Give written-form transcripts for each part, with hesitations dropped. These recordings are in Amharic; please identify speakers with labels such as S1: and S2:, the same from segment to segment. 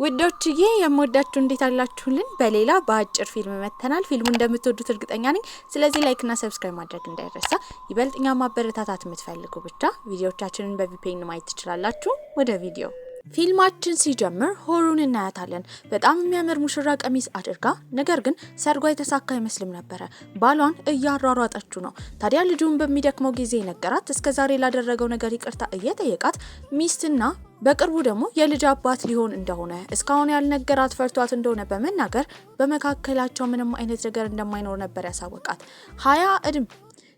S1: ውዶችዬ የምወዳችሁ እንዴት አላችሁልን? በሌላ በአጭር ፊልም መተናል። ፊልሙ እንደምትወዱት እርግጠኛ ነኝ። ስለዚህ ላይክ እና ሰብስክራይብ ማድረግ እንዳይረሳ። ይበልጥኛ ማበረታታት የምትፈልጉ ብቻ ቪዲዮቻችንን በቪፒኤን ማየት ትችላላችሁ። ወደ ቪዲዮ ፊልማችን ሲጀምር ሆሩን እናያታለን። በጣም የሚያምር ሙሽራ ቀሚስ አድርጋ፣ ነገር ግን ሰርጓ የተሳካ አይመስልም ነበር። ባሏን እያሯሯጠችው ነው። ታዲያ ልጁን በሚደክመው ጊዜ ነገራት። እስከዛሬ ላደረገው ነገር ይቅርታ እየጠየቃት ሚስትና በቅርቡ ደግሞ የልጅ አባት ሊሆን እንደሆነ እስካሁን ያልነገራት ፈርቷት እንደሆነ በመናገር በመካከላቸው ምንም አይነት ነገር እንደማይኖር ነበር ያሳወቃት።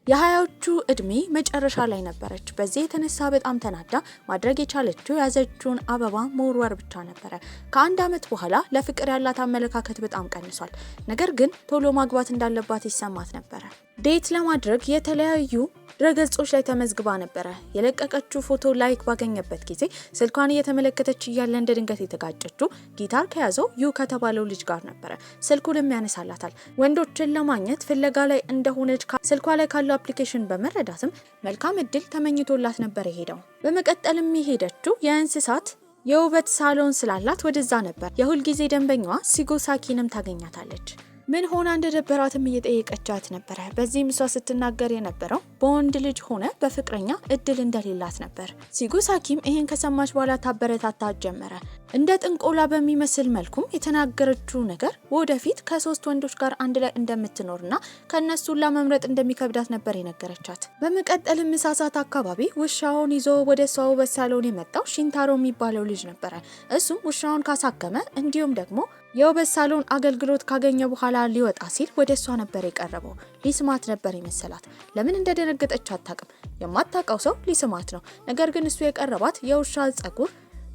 S1: የሀያዎቹ እድሜ መጨረሻ ላይ ነበረች። በዚህ የተነሳ በጣም ተናዳ ማድረግ የቻለችው ያዘችውን አበባ መወርወር ብቻ ነበረ። ከአንድ አመት በኋላ ለፍቅር ያላት አመለካከት በጣም ቀንሷል። ነገር ግን ቶሎ ማግባት እንዳለባት ይሰማት ነበረ። ዴት ለማድረግ የተለያዩ ድረገጾች ላይ ተመዝግባ ነበረ። የለቀቀችው ፎቶ ላይክ ባገኘበት ጊዜ ስልኳን እየተመለከተች እያለ እንደ ድንገት የተጋጨችው ጊታር ከያዘው ዩ ከተባለው ልጅ ጋር ነበረ። ስልኩንም ያነሳላታል። ወንዶችን ለማግኘት ፍለጋ ላይ እንደሆነች ስልኳ ላይ ካለው አፕሊኬሽን በመረዳትም መልካም እድል ተመኝቶላት ነበር የሄደው። በመቀጠልም የሄደችው የእንስሳት የውበት ሳሎን ስላላት ወደዛ ነበር። የሁልጊዜ ደንበኛዋ ሲጎሳኪንም ታገኛታለች። ምን ሆና እንደደበራትም እየጠየቀቻት ነበረ። በዚህም እሷ ስትናገር የነበረው በወንድ ልጅ ሆነ በፍቅረኛ እድል እንደሌላት ነበር። ሲጎሳኪም ይሄን ከሰማች በኋላ ታበረታታት ጀመረ። እንደ ጥንቆላ በሚመስል መልኩም የተናገረችው ነገር ወደፊት ከ3 ወንዶች ጋር አንድ ላይ እንደምትኖርና ከነሱ ሁላ መምረጥ እንደሚከብዳት ነበር የነገረቻት። በመቀጠልም ምሳሳት አካባቢ ውሻውን ይዞ ወደ እሷ ውበት ሳሎን የመጣው ሺንታሮ የሚባለው ልጅ ነበረ። እሱም ውሻውን ካሳከመ እንዲሁም ደግሞ የውበት ሳሎን አገልግሎት ካገኘ በኋላ ሊወጣ ሲል ወደ እሷ ነበር የቀረበው። ሊስማት ነበር የመሰላት። ለምን እንደደነገጠች አታውቅም። የማታውቀው ሰው ሊስማት ነው። ነገር ግን እሱ የቀረባት የውሻ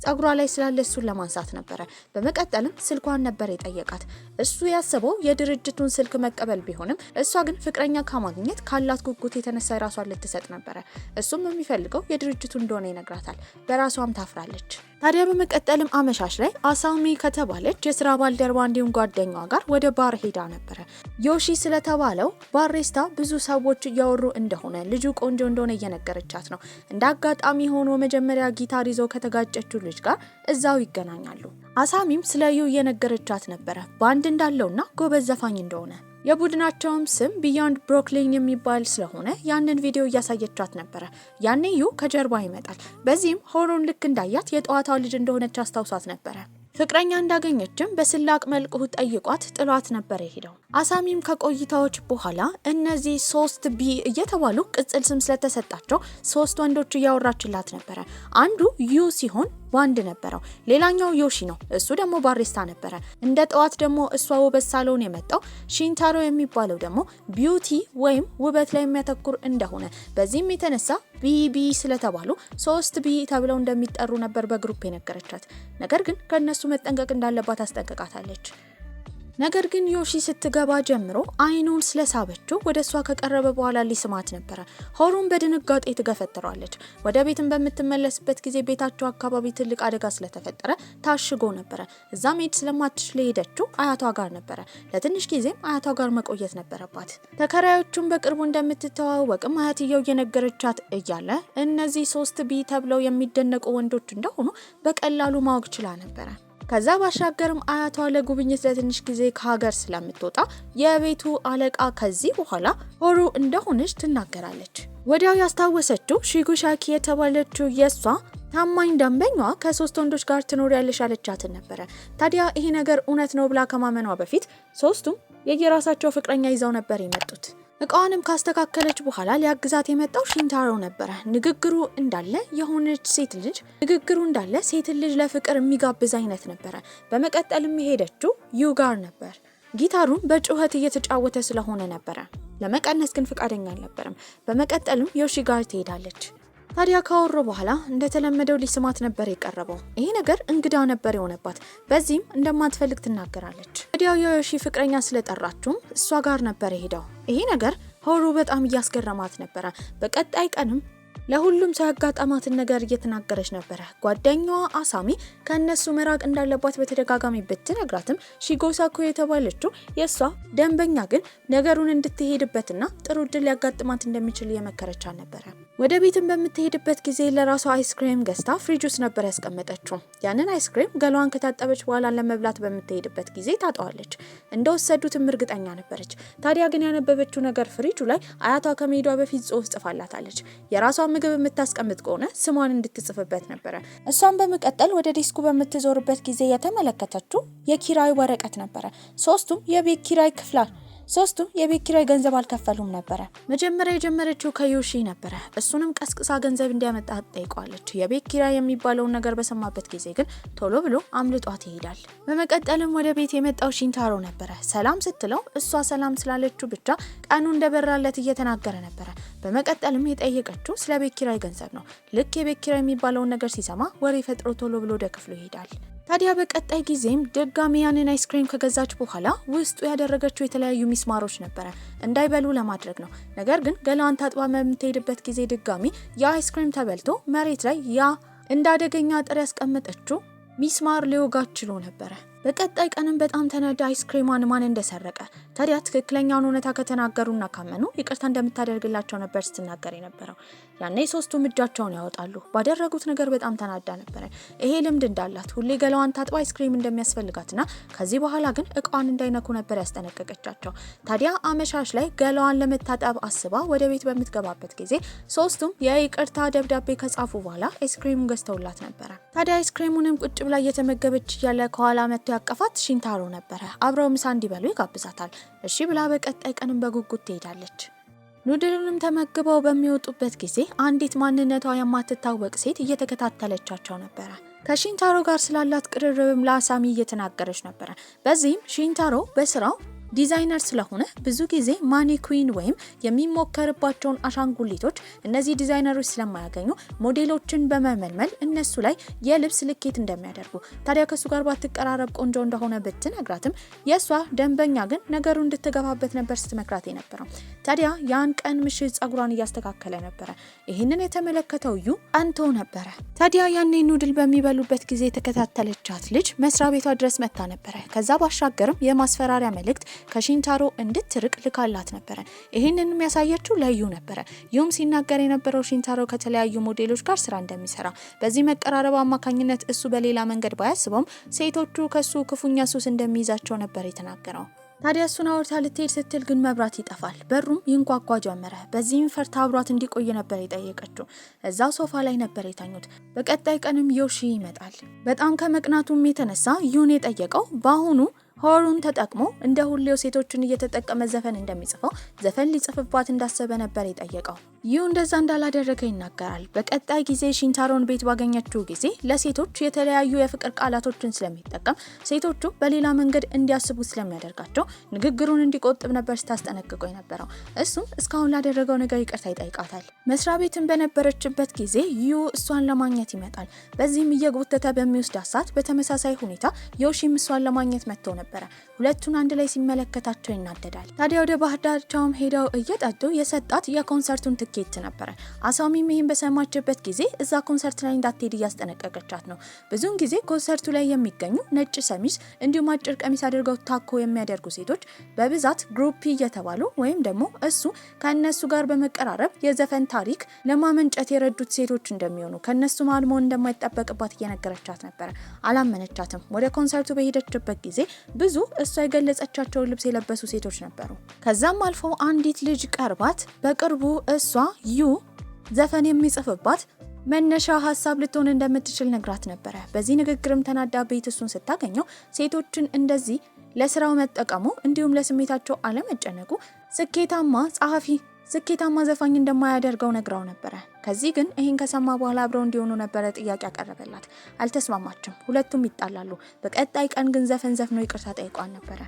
S1: ጸጉሯ ላይ ስላለ እሱን ለማንሳት ነበረ። በመቀጠልም ስልኳን ነበር የጠየቃት። እሱ ያሰበው የድርጅቱን ስልክ መቀበል ቢሆንም እሷ ግን ፍቅረኛ ከማግኘት ካላት ጉጉት የተነሳ ራሷን ልትሰጥ ነበረ። እሱም የሚፈልገው የድርጅቱ እንደሆነ ይነግራታል። በራሷም ታፍራለች። ታዲያ በመቀጠልም አመሻሽ ላይ አሳሚ ከተባለች የስራ ባልደረባ እንዲሁም ጓደኛዋ ጋር ወደ ባር ሄዳ ነበረ። ዮሺ ስለተባለው ባሬስታ ብዙ ሰዎች እያወሩ እንደሆነ ልጁ ቆንጆ እንደሆነ እየነገረቻት ነው። እንደ አጋጣሚ ሆኖ መጀመሪያ ጊታር ይዞ ከተጋጨችው ልጅ ጋር እዛው ይገናኛሉ። አሳሚም ስለ ዩ እየነገረቻት ነበረ፣ ባንድ እንዳለውና ጎበዝ ዘፋኝ እንደሆነ። የቡድናቸውም ስም ቢዮንድ ብሩክሊን የሚባል ስለሆነ ያንን ቪዲዮ እያሳየቻት ነበረ። ያኔ ዩ ከጀርባ ይመጣል። በዚህም ሆሮን ልክ እንዳያት የጠዋቷ ልጅ እንደሆነች አስታውሳት ነበረ። ፍቅረኛ እንዳገኘችም በስላቅ መልኩ ጠይቋት ጥሏት ነበር የሄደው። አሳሚም ከቆይታዎች በኋላ እነዚህ 3B እየተባሉ ቅጽል ስም ስለተሰጣቸው 3 ወንዶች እያወራችላት ነበረ። አንዱ ዩ ሲሆን ባንድ ነበረው። ሌላኛው ዮሺ ነው። እሱ ደግሞ ባሬስታ ነበረ። እንደ ጠዋት ደግሞ እሷ ውበት ሳሎን የመጣው ሺንታሮ የሚባለው ደግሞ ቢዩቲ ወይም ውበት ላይ የሚያተኩር እንደሆነ፣ በዚህም የተነሳ ቢቢ ስለተባሉ 3B ተብለው እንደሚጠሩ ነበር በግሩፕ የነገረቻት። ነገር ግን ከነሱ መጠንቀቅ እንዳለባት አስጠንቅቃታለች። ነገር ግን ዮሺ ስትገባ ጀምሮ አይኑን ስለሳበችው ወደ እሷ ከቀረበ በኋላ ሊስማት ነበረ። ሆሩን በድንጋጤ ትገፈትራለች። ወደ ቤትን በምትመለስበት ጊዜ ቤታቸው አካባቢ ትልቅ አደጋ ስለተፈጠረ ታሽጎ ነበረ። እዛ መሄድ ስለማትችል ሄደችው አያቷ ጋር ነበረ። ለትንሽ ጊዜም አያቷ ጋር መቆየት ነበረባት። ተከራዮቹም በቅርቡ እንደምትተዋወቅም አያትየው እየነገረቻት እያለ እነዚህ 3B ተብለው የሚደነቁ ወንዶች እንደሆኑ በቀላሉ ማወቅ ችላ ነበረ። ከዛ ባሻገርም አያቷ ለጉብኝት ለትንሽ ጊዜ ከሀገር ስለምትወጣ የቤቱ አለቃ ከዚህ በኋላ ሆሩ እንደሆነች ትናገራለች። ወዲያው ያስታወሰችው ሺጉሳኪ የተባለችው የሷ ታማኝ ደንበኛዋ ከ3 ወንዶች ጋር ትኖሪያለሽ ያለቻትን ነበረ። ታዲያ ይሄ ነገር እውነት ነው ብላ ከማመኗ በፊት 3ቱም የየራሳቸው ፍቅረኛ ይዘው ነበር የመጡት። እቃዋንም ካስተካከለች በኋላ ሊያግዛት የመጣው ሺንታሮ ነበረ። ንግግሩ እንዳለ ሴት ልጅ ለፍቅር የሚጋብዝ አይነት ነበረ። በመቀጠልም የሄደችው ዩ ጋር ነበር። ጊታሩን በጩኸት እየተጫወተ ስለሆነ ነበረ። ለመቀነስ ግን ፍቃደኛ አልነበረም። በመቀጠልም ዮሺ ጋር ትሄዳለች። ታዲያ ካወሩ በኋላ እንደተለመደው ሊስማት ነበር የቀረበው። ይሄ ነገር እንግዳ ነበር የሆነባት። በዚህም እንደማትፈልግ ትናገራለች። ታዲያ የዮሺ ፍቅረኛ ስለጠራችውም እሷ ጋር ነበር የሄደው። ይሄ ነገር ሆሩ በጣም እያስገረማት ነበረ። በቀጣይ ቀንም ለሁሉም ሰው ያጋጠማትን ነገር እየተናገረች ነበረ። ጓደኛዋ አሳሚ ከነሱ መራቅ እንዳለባት በተደጋጋሚ ብትነግራትም ሺጎሳኮ የተባለችው የሷ ደንበኛ ግን ነገሩን እንድትሄድበትና ጥሩ እድል ሊያጋጥማት እንደሚችል እየመከረቻት ነበረ። ወደ ቤትም በምትሄድበት ጊዜ ለራሷ አይስክሬም ገዝታ ፍሪጅ ውስጥ ነበር ያስቀመጠችው። ያንን አይስክሬም ገላዋን ከታጠበች በኋላ ለመብላት በምትሄድበት ጊዜ ታጣዋለች። እንደወሰዱትም እርግጠኛ ነበረች። ታዲያ ግን ያነበበችው ነገር ፍሪጁ ላይ አያቷ ከመሄዷ በፊት ጽሑፍ ጽፋላታለች። የራሷን ምግብ የምታስቀምጥ ከሆነ ስሟን እንድትጽፍበት ነበረ። እሷን በመቀጠል ወደ ዲስኩ በምትዞርበት ጊዜ የተመለከተችው የኪራይ ወረቀት ነበረ። ሶስቱም የቤት ኪራይ ገንዘብ አልከፈሉም ነበረ። መጀመሪያ የጀመረችው ከዮሺ ነበረ። እሱንም ቀስቅሳ ገንዘብ እንዲያመጣ ጠይቋለች። የቤት ኪራይ የሚባለውን ነገር በሰማበት ጊዜ ግን ቶሎ ብሎ አምልጧት ይሄዳል። በመቀጠልም ወደ ቤት የመጣው ሺንታሮ ነበረ። ሰላም ስትለው እሷ ሰላም ስላለችው ብቻ ቀኑ እንደበራለት እየተናገረ ነበረ። በመቀጠልም የጠየቀችው ስለ ቤት ኪራይ ገንዘብ ነው። ልክ የቤት ኪራይ የሚባለውን ነገር ሲሰማ ወሬ ፈጥሮ ቶሎ ብሎ ወደ ክፍሉ ይሄዳል። ታዲያ በቀጣይ ጊዜም ድጋሚ ያንን አይስክሬም ከገዛች በኋላ ውስጡ ያደረገችው የተለያዩ ሚስማሮች ነበረ፣ እንዳይበሉ ለማድረግ ነው። ነገር ግን ገላዋን ታጥባ በምትሄድበት ጊዜ ድጋሚ ያ አይስክሬም ተበልቶ መሬት ላይ ያ እንዳደገኛ አጥር ያስቀመጠችው ሚስማር ሊወጋት ችሎ ነበረ። በቀጣይ ቀንም በጣም ተናዳ አይስክሬሟን ማን እንደሰረቀ ታዲያ ትክክለኛውን እውነታ ከተናገሩና ካመኑ ይቅርታ እንደምታደርግላቸው ነበር ስትናገር የነበረው። ያኔ ሶስቱም እጃቸውን ያወጣሉ። ባደረጉት ነገር በጣም ተናዳ ነበረ። ይሄ ልምድ እንዳላት ሁሌ ገላዋን ታጥባ አይስክሬም እንደሚያስፈልጋትና ከዚህ በኋላ ግን እቃዋን እንዳይነኩ ነበር ያስጠነቀቀቻቸው። ታዲያ አመሻሽ ላይ ገላዋን ለመታጠብ አስባ ወደ ቤት በምትገባበት ጊዜ ሶስቱም የይቅርታ ደብዳቤ ከጻፉ በኋላ አይስክሬሙን ገዝተውላት ነበረ። ታዲያ አይስክሬሙንም ቁጭ ብላ እየተመገበች እያለ ከኋላ መጥቶ ያቀፋት ሺንታሮ ነበረ። አብረው ምሳ እንዲበሉ ይጋብዛታል። እሺ ብላ በቀጣይ ቀንም በጉጉት ትሄዳለች። ኑድሉንም ተመግበው በሚወጡበት ጊዜ አንዲት ማንነቷ የማትታወቅ ሴት እየተከታተለቻቸው ነበረ። ከሺንታሮ ጋር ስላላት ቅርርብም ለአሳሚ እየተናገረች ነበረ። በዚህም ሺንታሮ በስራው ዲዛይነር ስለሆነ ብዙ ጊዜ ማኒኩዊን ወይም የሚሞከርባቸውን አሻንጉሊቶች እነዚህ ዲዛይነሮች ስለማያገኙ ሞዴሎችን በመመልመል እነሱ ላይ የልብስ ልኬት እንደሚያደርጉ፣ ታዲያ ከሱ ጋር ባትቀራረብ ቆንጆ እንደሆነ ብትነግራትም የሷ ደንበኛ ግን ነገሩ እንድትገፋበት ነበር ስትመክራት የነበረው። ታዲያ ያን ቀን ምሽት ጸጉሯን እያስተካከለ ነበረ። ይህንን የተመለከተው ዩ ቀንቶ ነበረ። ታዲያ ያኔ ኑድል በሚበሉበት ጊዜ የተከታተለቻት ልጅ መስሪያ ቤቷ ድረስ መታ ነበረ። ከዛ ባሻገርም የማስፈራሪያ መልእክት ከሺንታሮ እንድትርቅ ልካላት ነበረ። ይህንን የሚያሳየችው ለዩ ነበረ። ዩም ሲናገር የነበረው ሺንታሮ ከተለያዩ ሞዴሎች ጋር ስራ እንደሚሰራ፣ በዚህ መቀራረብ አማካኝነት እሱ በሌላ መንገድ ባያስበውም ሴቶቹ ከሱ ክፉኛ ሱስ እንደሚይዛቸው ነበር የተናገረው። ታዲያ እሱን አውርታ ልትሄድ ስትል ግን መብራት ይጠፋል። በሩም ይንኳኳ ጀመረ። በዚህም ፈርታ አብሯት እንዲቆይ ነበር የጠየቀችው። እዛው ሶፋ ላይ ነበር የተኙት። በቀጣይ ቀንም ዮሺ ይመጣል። በጣም ከመቅናቱም የተነሳ ዩን የጠየቀው በአሁኑ ሆሩን ተጠቅሞ እንደ ሁሌው ሴቶችን እየተጠቀመ ዘፈን እንደሚጽፈው ዘፈን ሊጽፍባት እንዳሰበ ነበር የጠየቀው። ዩ እንደዛ እንዳላደረገ ይናገራል። በቀጣይ ጊዜ ሺንታሮን ቤት ባገኘችው ጊዜ ለሴቶች የተለያዩ የፍቅር ቃላቶችን ስለሚጠቀም ሴቶቹ በሌላ መንገድ እንዲያስቡ ስለሚያደርጋቸው ንግግሩን እንዲቆጥብ ነበር ስታስጠነቅቀው የነበረው። እሱም እስካሁን ላደረገው ነገር ይቅርታ ይጠይቃታል። መስሪያ ቤትን በነበረችበት ጊዜ ዩ እሷን ለማግኘት ይመጣል። በዚህም እየጎተተ በሚወስዳት ሰዓት በተመሳሳይ ሁኔታ ዮሺም እሷን ለማግኘት መጥቶ ነበር። ሁለቱን አንድ ላይ ሲመለከታቸው ይናደዳል። ታዲያ ወደ ባህር ዳርቻውም ሄደው እየጠጡ የሰጣት የኮንሰርቱን ትኬት ነበረ። አሳሚም ይህን በሰማችበት ጊዜ እዛ ኮንሰርት ላይ እንዳትሄድ እያስጠነቀቀቻት ነው። ብዙውን ጊዜ ኮንሰርቱ ላይ የሚገኙ ነጭ ሰሚዝ እንዲሁም አጭር ቀሚስ አድርገው ታኮ የሚያደርጉ ሴቶች በብዛት ግሩፒ እየተባሉ ወይም ደግሞ እሱ ከነሱ ጋር በመቀራረብ የዘፈን ታሪክ ለማመንጨት የረዱት ሴቶች እንደሚሆኑ ከነሱ መሃል መሆን እንደማይጠበቅባት እየነገረቻት ነበረ። አላመነቻትም። ወደ ኮንሰርቱ በሄደችበት ጊዜ ብዙ እሷ የገለጸቻቸውን ልብስ የለበሱ ሴቶች ነበሩ። ከዛም አልፎ አንዲት ልጅ ቀርባት በቅርቡ እሷ ዩ ዘፈን የሚጽፍባት መነሻ ሀሳብ ልትሆን እንደምትችል ነግራት ነበረ። በዚህ ንግግርም ተናዳ ቤት እሱን ስታገኘው ሴቶችን እንደዚህ ለስራው መጠቀሙ እንዲሁም ለስሜታቸው አለመጨነቁ ስኬታማ ዘፋኝ እንደማያደርገው ነግራው ነበረ። ከዚህ ግን ይህን ከሰማ በኋላ አብረው እንዲሆኑ ነበረ ጥያቄ ያቀረበላት። አልተስማማችም። ሁለቱም ይጣላሉ። በቀጣይ ቀን ግን ዘፈን ዘፍነው ይቅርታ ጠይቋን ነበረ።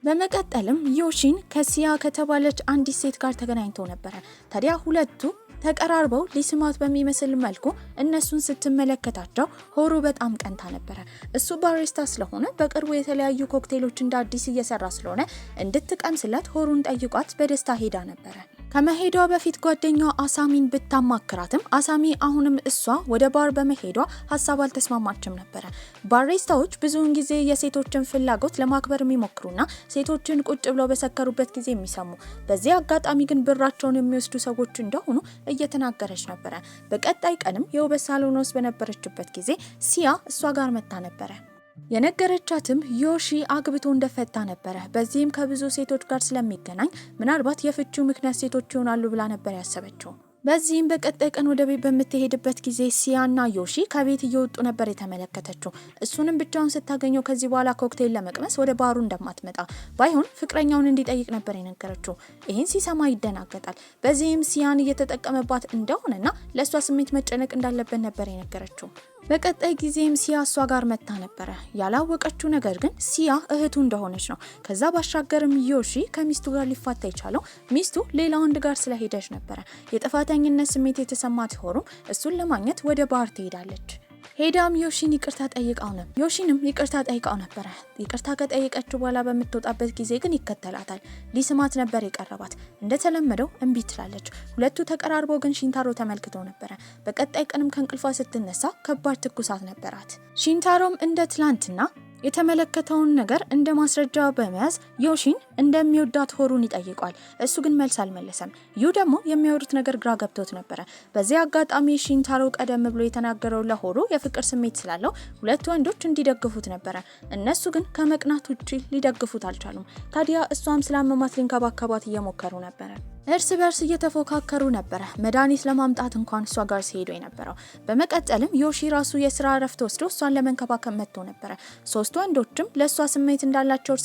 S1: በመቀጠልም ዮሺን ከሲያ ከተባለች አንዲት ሴት ጋር ተገናኝተው ነበረ። ታዲያ ሁለቱ ተቀራርበው ሊስማት በሚመስል መልኩ እነሱን ስትመለከታቸው ሆሩ በጣም ቀንታ ነበረ። እሱ ባሪስታ ስለሆነ በቅርቡ የተለያዩ ኮክቴሎች እንደ አዲስ እየሰራ ስለሆነ እንድትቀምስለት ሆሩን ጠይቋት በደስታ ሄዳ ነበረ። ከመሄዷ በፊት ጓደኛዋ አሳሚን ብታማክራትም አሳሚ አሁንም እሷ ወደ ባር በመሄዷ ሀሳብ አልተስማማችም ነበር። ባሪስታዎች ብዙውን ጊዜ የሴቶችን ፍላጎት ለማክበር የሚሞክሩና ሴቶችን ቁጭ ብለው በሰከሩበት ጊዜ የሚሰሙ፣ በዚህ አጋጣሚ ግን ብራቸውን የሚወስዱ ሰዎች እንደሆኑ እየተናገረች ነበር። በቀጣይ ቀንም የውበት ሳሎን ውስጥ በነበረችበት ጊዜ ሲያ እሷ ጋር መጣ ነበር። የነገረቻትም ዮሺ አግብቶ እንደፈታ ነበር። በዚህም ከብዙ ሴቶች ጋር ስለሚገናኝ ምናልባት የፍቺው ምክንያት ሴቶች ይሆናሉ ብላ ነበር ያሰበችው። በዚህም በቀጣይ ቀን ወደ ቤት በምትሄድበት ጊዜ ሲያና ዮሺ ከቤት እየወጡ ነበር የተመለከተችው። እሱንም ብቻውን ስታገኘው ከዚህ በኋላ ኮክቴል ለመቅመስ ወደ ባሩ እንደማትመጣ ባይሆን ፍቅረኛውን እንዲጠይቅ ነበር የነገረችው። ይህን ሲሰማ ይደናገጣል። በዚህም ሲያን እየተጠቀመባት እንደሆነና ለእሷ ስሜት መጨነቅ እንዳለበት ነበር የነገረችው። በቀጣይ ጊዜም ሲያ እሷ ጋር መጣ ነበር። ያላወቀችው ነገር ግን ሲያ እህቱ እንደሆነች ነው። ከዛ ባሻገርም ዮሺ ከሚስቱ ጋር ሊፋታ የቻለው ሚስቱ ሌላ ወንድ ጋር ስለሄደች ነበር። የጥፋተኝነት ስሜት የተሰማት ሆኖ እሱን ለማግኘት ወደ ባር ትሄዳለች። ሄዳም ዮሺንም ይቅርታ ጠይቃው ነበር። ይቅርታ ከጠየቀችው በኋላ በምትወጣበት ጊዜ ግን ይከተላታል። ሊስማት ነበር የቀረባት። እንደተለመደው እምቢ ትላለች። ሁለቱ ተቀራርበው ግን ሺንታሮ ተመልክተው ነበር። በቀጣይ ቀንም ከእንቅልፏ ስትነሳ ከባድ ትኩሳት ነበራት። ሺንታሮም እንደ ትላንትና የተመለከተውን ነገር እንደ ማስረጃ በመያዝ ዮሺን እንደሚወዳት ሆሩን ይጠይቋል። እሱ ግን መልስ አልመለሰም። ዩ ደግሞ የሚያወሩት ነገር ግራ ገብቶት ነበር። በዚህ አጋጣሚ ሺንታሮ ቀደም ብሎ የተናገረው ለሆሩ የፍቅር ስሜት ስላለው ሁለት ወንዶች እንዲደግፉት ነበር። እነሱ ግን ከመቅናት ውጪ ሊደግፉት አልቻሉም። ታዲያ እሷም ስላመማት ሊንከባከባት እየሞከሩ ነበር። እርስ በርስ እየተፎካከሩ ነበር። መድኃኒት ለማምጣት እንኳን እሷ ጋር ሲሄዱ የነበረው። በመቀጠልም ዮሺ ራሱ የስራ እረፍት ወስዶ እሷን ለመንከባከብ መጥቶ ነበር። ሶስቱ ወንዶችም ለእሷ ስሜት እንዳላቸው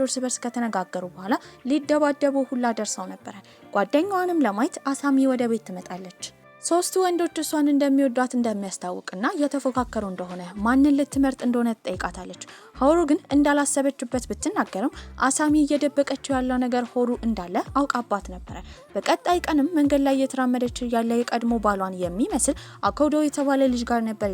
S1: እርስ በርስ ከተነጋገሩ በኋላ ሊደባደቡ ሁላ ደርሰው ነበር። ጓደኛዋንም ለማየት አሳሚ ወደ ቤት ትመጣለች። ሶስቱ ወንዶች እሷን እንደሚወዷት እንደሚያስታውቅና እየተፎካከሩ እንደሆነ ማንን ልትመርጥ እንደሆነ ትጠይቃታለች። ሆሩ ግን እንዳላሰበችበት ብትናገርም አሳሚ እየደበቀችው ያለው ነገር ሆሩ እንዳለ አውቃባት ነበር። በቀጣይ ቀንም መንገድ ላይ እየተራመደች ያለ የቀድሞ ባሏን የሚመስል አኮዶ የተባለ ልጅ ጋር ነበር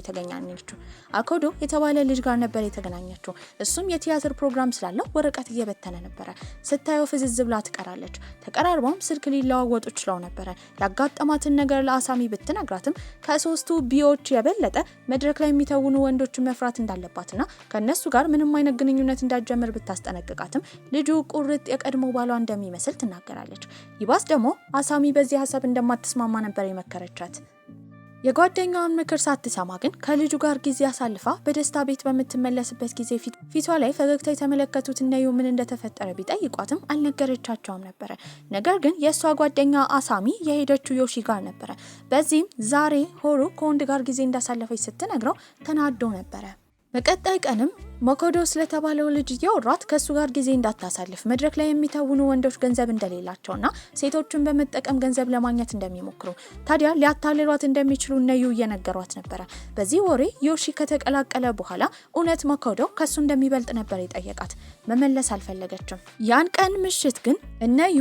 S1: የተገናኘችው። እሱም የቲያትር ፕሮግራም ስላለው ወረቀት እየበተነ ነበር። ስታየው ፍዝዝ ብላ ትቀራለች። ተቀራርበውም ስልክ ሊለዋወጡ ችለው ነበር። ያጋጠማትን ነገር ለአሳሚ ብትነግራትም ከሶስቱ ቢዎች የበለጠ መድረክ ላይ የሚተውኑ ወንዶችን መፍራት እንዳለባትና ከነሱ ጋር ምንም አይነት ግንኙነት እንዳትጀምር ብታስጠነቅቃትም ልጁ ቁርጥ የቀድሞ ባሏ እንደሚመስል ትናገራለች። ይባስ ደግሞ አሳሚ በዚህ ሀሳብ እንደማትስማማ ነበር የመከረቻት። የጓደኛዋን ምክር ሳትሰማ ግን ከልጁ ጋር ጊዜ አሳልፋ በደስታ ቤት በምትመለስበት ጊዜ ፊቷ ላይ ፈገግታ የተመለከቱት እነዩ ምን እንደተፈጠረ ቢጠይቋትም አልነገረቻቸውም ነበር። ነገር ግን የእሷ ጓደኛ አሳሚ የሄደችው ዮሺ ጋር ነበር። በዚህም ዛሬ ሆሩ ከወንድ ጋር ጊዜ እንዳሳለፈች ስትነግረው ተናዶ ነበር። በቀጣይ ቀንም ሞኮዶ ስለተባለው ልጅ እያወራት ከሱ ጋር ጊዜ እንዳታሳልፍ መድረክ ላይ የሚተውኑ ወንዶች ገንዘብ እንደሌላቸውና ሴቶችን በመጠቀም ገንዘብ ለማግኘት እንደሚሞክሩ ታዲያ ሊያታልሏት እንደሚችሉ እነዩ እየነገሯት ነበር። በዚህ ወሬ ዮሺ ከተቀላቀለ በኋላ እውነት ሞኮዶ ከሱ እንደሚበልጥ ነበር የጠየቃት። መመለስ አልፈለገችም። ያን ቀን ምሽት ግን እነዩ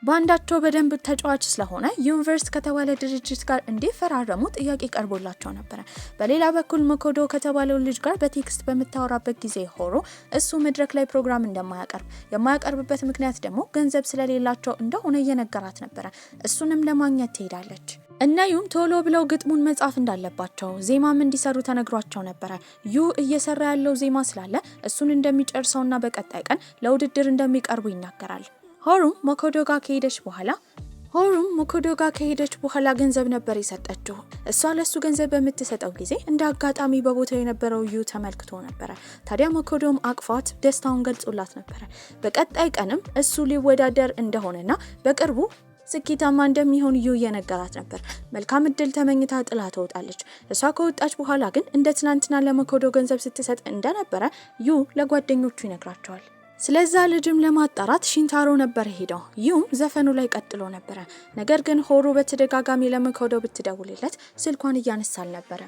S1: ባንዳቸው በደንብ ተጫዋች ስለሆነ ዩኒቨርሲቲ ከተባለ ድርጅት ጋር እንዲፈራረሙ ጥያቄ ቀርቦላቸው ነበር። በሌላ በኩል ሞኮዶ ከተባለው ልጅ ጋር በቴክስት በምታወራበት ጊዜ ሆሮ እሱ መድረክ ላይ ፕሮግራም የማያቀርብበት ምክንያት ደግሞ ገንዘብ ስለሌላቸው እንደሆነ እየነገራት ነበር። እሱንም ለማግኘት ትሄዳለች። እነዩም ቶሎ ብለው ግጥሙን መጻፍ እንዳለባቸው ዜማም እንዲሰሩ ተነግሯቸው ነበር። ዩ እየሰራ ያለው ዜማ ስላለ እሱን እንደሚጨርሰውና በቀጣይ ቀን ለውድድር እንደሚቀርቡ ይናገራል። ሆሩም ሞኮዶ ጋር ከሄደች በኋላ ገንዘብ ነበር የሰጠችው። እሷ ለሱ ገንዘብ በምትሰጠው ጊዜ እንደ አጋጣሚ በቦታው የነበረው ዩ ተመልክቶ ነበር። ታዲያ ሞኮዶም አቅፏት ደስታውን ገልጾላት ነበር። በቀጣይ ቀንም እሱ ሊወዳደር እንደሆነና በቅርቡ ስኬታማ እንደሚሆን ዩ እየነገራት ነበር። መልካም እድል ተመኝታ ጥላ ትወጣለች። እሷ ከወጣች በኋላ ግን እንደ ትናንትና ለሞኮዶ ገንዘብ ስትሰጥ እንደነበረ ዩ ለጓደኞቹ ይነግራቸዋል። ስለዛ ልጅም ለማጣራት ሺንታሮ ነበር ሄደው። ዩም ዘፈኑ ላይ ቀጥሎ ነበር። ነገር ግን ሆሩ በተደጋጋሚ ለሞኮዶ ብትደውልለት ስልኳን እያነሳል ነበር።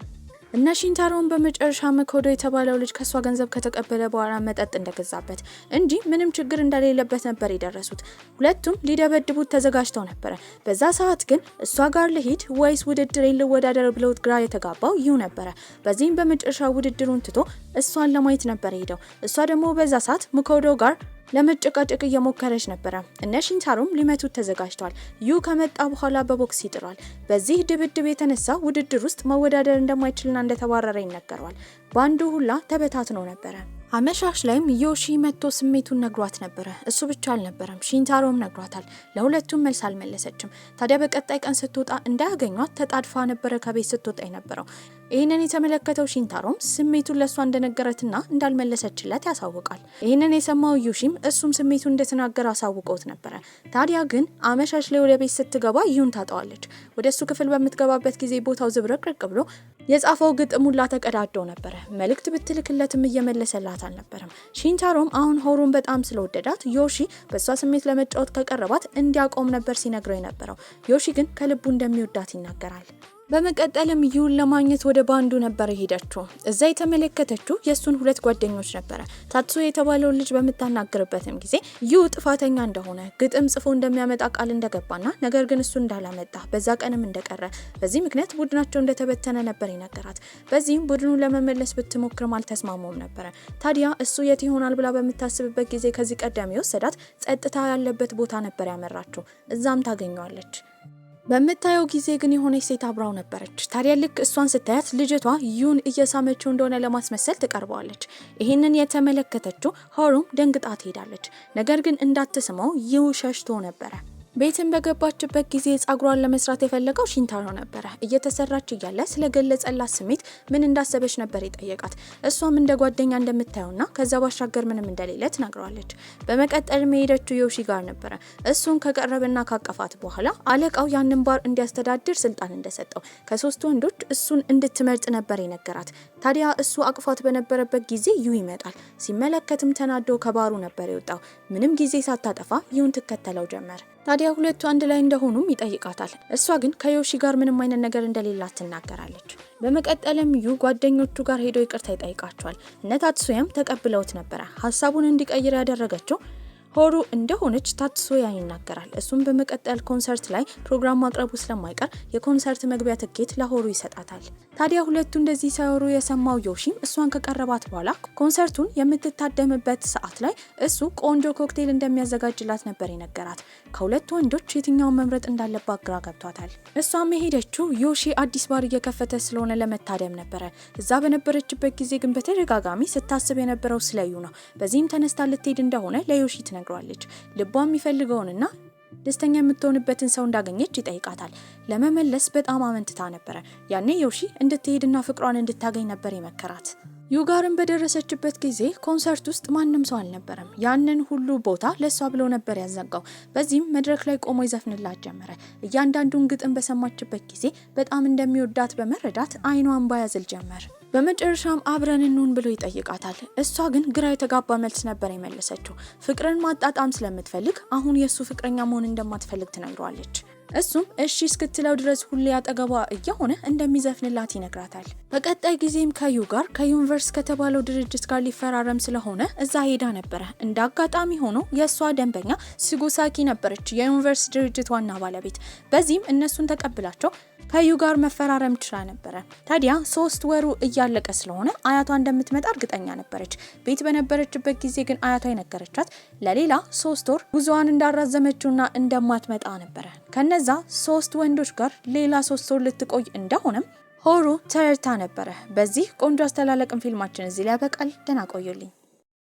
S1: እነ ሺንታሮን በመጨረሻ ሞኮዶ የተባለው ልጅ ከሷ ገንዘብ ከተቀበለ በኋላ መጠጥ እንደገዛበት እንጂ ምንም ችግር እንደሌለበት ነበር የደረሱት። ሁለቱም ሊደበድቡት ተዘጋጅተው ነበር። በዛ ሰዓት ግን እሷ ጋር ልሂድ ወይስ ውድድሬን ልወዳደር ብለው ግራ የተጋባው ዩ ነበር። በዚህም በመጨረሻ ውድድሩን ትቶ እሷን ለማየት ነበር ሄደው። እሷ ደግሞ በዛ ሰዓት ሞኮዶ ጋር ለመጨቃጨቅ እየሞከረች ነበር። እነ ሺንታሮም ሊመቱት ተዘጋጅተዋል። ዩ ከመጣ በኋላ በቦክስ ይጥሏል። በዚህ ድብድብ የተነሳ ውድድር ውስጥ መወዳደር እንደማይችልና እንደተባረረ ይነገረዋል። ባንዱ ሁላ ተበታትኖ ነበር። አመሻሽ ላይም ዮሺ መጥቶ ስሜቱን ነግሯት ነበር። እሱ ብቻ አልነበረም፣ ሺንታሮም ነግሯታል። ለሁለቱም መልስ አልመለሰችም። ታዲያ በቀጣይ ቀን ስትወጣ እንዳያገኟት ተጣድፋ ነበር ከቤት ስትወጣ የነበረው። ይህንን የተመለከተው ሺንታሮም ስሜቱን ለሷ እንደነገረትና እንዳልመለሰችለት ያሳውቃል። ይህንን የሰማው ዩሺም እሱም ስሜቱን እንደተናገረ አሳውቆት ነበር። ታዲያ ግን አመሻሽ ላይ ወደ ቤት ስትገባ ዩን ታጣዋለች። ወደ እሱ ክፍል በምትገባበት ጊዜ ቦታው ዝብርቅርቅ ብሎ የጻፈው ግጥም ሁላ ተቀዳዶ ነበር። መልእክት ብትልክለትም እየመለሰላት አልነበረም። ሺንታሮም አሁን ሆሩን በጣም ስለወደዳት ዮሺ በሷ ስሜት ለመጫወት ከቀረባት እንዲያቆም ነበር ሲነግረው የነበረው። ዮሺ ግን ከልቡ እንደሚወዳት ይናገራል። በመቀጠልም ዩን ለማግኘት ወደ ባንዱ ነበር ሄደችው። እዛ የተመለከተችው የሱን ሁለት ጓደኞች ነበር። ታትሱ የተባለው ልጅ በመታናገርበትም ጊዜ ዩ ጥፋተኛ እንደሆነ ግጥም ጽፎ እንደሚያመጣ ቃል እንደገባና ነገር ግን እሱ እንዳላመጣ በዛ ቀንም እንደቀረ በዚህ ምክንያት ቡድናቸው እንደተበተነ ነበር ይነገራት። በዚህም ቡድኑን ለመመለስ ብትሞክርም አልተስማሙም ነበር። ታዲያ እሱ የት ይሆናል ብላ በምታስብበት ጊዜ ከዚህ ቀደም የወሰዳት ጸጥታ ያለበት ቦታ ነበር ያመራችው። እዛም ታገኘዋለች። በምታየው ጊዜ ግን የሆነች ሴት አብራው ነበረች። ታዲያ ልክ እሷን ስታያት ልጅቷ ዩን እየሳመችው እንደሆነ ለማስመሰል ትቀርበዋለች። ይህንን የተመለከተችው ሆሩም ደንግጣ ትሄዳለች። ነገር ግን እንዳትስመው ዩ ሸሽቶ ነበረ። ቤትን በገባችበት ጊዜ ጸጉሯን ለመስራት የፈለገው ሺንታሮ ነበረ። እየተሰራች እያለ ስለገለጸላት ስሜት ምን እንዳሰበች ነበር የጠየቃት። እሷም እንደ ጓደኛ እንደምታየውና ከዛ ባሻገር ምንም እንደሌለ ትነግረዋለች። በመቀጠል መሄደችው ዮሺ ጋር ነበረ። እሱን ከቀረበና ካቀፋት በኋላ አለቃው ያንን ባር እንዲያስተዳድር ስልጣን እንደሰጠው ከሶስት ወንዶች እሱን እንድትመርጥ ነበር የነገራት። ታዲያ እሱ አቅፏት በነበረበት ጊዜ ዩ ይመጣል። ሲመለከትም ተናዶ ከባሩ ነበር የወጣው። ምንም ጊዜ ሳታጠፋ ዩን ትከተለው ጀመር። ታዲያ ሁለቱ አንድ ላይ እንደሆኑም ይጠይቃታል። እሷ ግን ከዮሺ ጋር ምንም አይነት ነገር እንደሌላት ትናገራለች። በመቀጠልም ዩ ጓደኞቹ ጋር ሄዶ ይቅርታ ይጠይቃቸዋል። እነ ታትሱያም ተቀብለውት ነበረ። ሀሳቡን እንዲቀይር ያደረገችው ሆሩ እንደሆነች ታትሱያ ይናገራል። እሱም በመቀጠል ኮንሰርት ላይ ፕሮግራም ማቅረቡ ስለማይቀር የኮንሰርት መግቢያ ትኬት ለሆሩ ይሰጣታል። ታዲያ ሁለቱ እንደዚህ ሳይወሩ የሰማው ዮሺም እሷን ከቀረባት በኋላ ኮንሰርቱን የምትታደምበት ሰዓት ላይ እሱ ቆንጆ ኮክቴል እንደሚያዘጋጅላት ነበር የነገራት። ከሁለቱ ወንዶች የትኛውን መምረጥ እንዳለባት ግራ ገብቷታል። እሷም የሄደችው ዮሺ አዲስ ባር እየከፈተ ስለሆነ ለመታደም ነበረ። እዛ በነበረችበት ጊዜ ግን በተደጋጋሚ ስታስብ የነበረው ስለዩ ነው። በዚህም ተነስታ ልትሄድ እንደሆነ ለዮሺ ትነግረዋለች። ልቧ የሚፈልገውንና ደስተኛ የምትሆንበትን ሰው እንዳገኘች ይጠይቃታል። ለመመለስ በጣም አመንትታ ነበረ። ያኔ ዮሺ እንድትሄድና ፍቅሯን እንድታገኝ ነበር የመከራት። ዩጋርን በደረሰችበት ጊዜ ኮንሰርት ውስጥ ማንም ሰው አልነበረም። ያንን ሁሉ ቦታ ለሷ ብሎ ነበር ያዘጋው። በዚህም መድረክ ላይ ቆሞ ይዘፍንላት ጀመረ። እያንዳንዱን ግጥም በሰማችበት ጊዜ በጣም እንደሚወዳት በመረዳት አይኗን ባያዝል ጀመር። በመጨረሻም አብረን እንሁን ብሎ ይጠይቃታል። እሷ ግን ግራ የተጋባ መልስ ነበር የመለሰችው። ፍቅርን ማጣጣም ስለምትፈልግ አሁን የሱ ፍቅረኛ መሆን እንደማትፈልግ ትነግረዋለች። እሱም እሺ እስክትለው ድረስ ሁሌ አጠገቧ እየሆነ እንደሚዘፍንላት ይነግራታል። በቀጣይ ጊዜም ከዩ ጋር ከዩኒቨርስ ከተባለው ድርጅት ጋር ሊፈራረም ስለሆነ እዛ ሄዳ ነበረ። እንደ አጋጣሚ ሆኖ የእሷ ደንበኛ ሲጉሳኪ ነበረች፣ የዩኒቨርስ ድርጅት ዋና ባለቤት። በዚህም እነሱን ተቀብላቸው ከዩ ጋር መፈራረም ችላ ነበረ። ታዲያ 3 ወሩ እያለቀ ስለሆነ አያቷ እንደምትመጣ እርግጠኛ ነበረች። ቤት በነበረችበት ጊዜ ግን አያቷ የነገረቻት ለሌላ 3 ወር ጉዞዋን እንዳራዘመችውና እንደማትመጣ ነበረ። ከነዛ 3 ወንዶች ጋር ሌላ 3 ወር ልትቆይ እንደሆነም ሆሩ ተረድታ ነበረ። በዚህ ቆንጆ አስተላለቅም ፊልማችን እዚህ ላይ ያበቃል። ደህና ቆዩልኝ።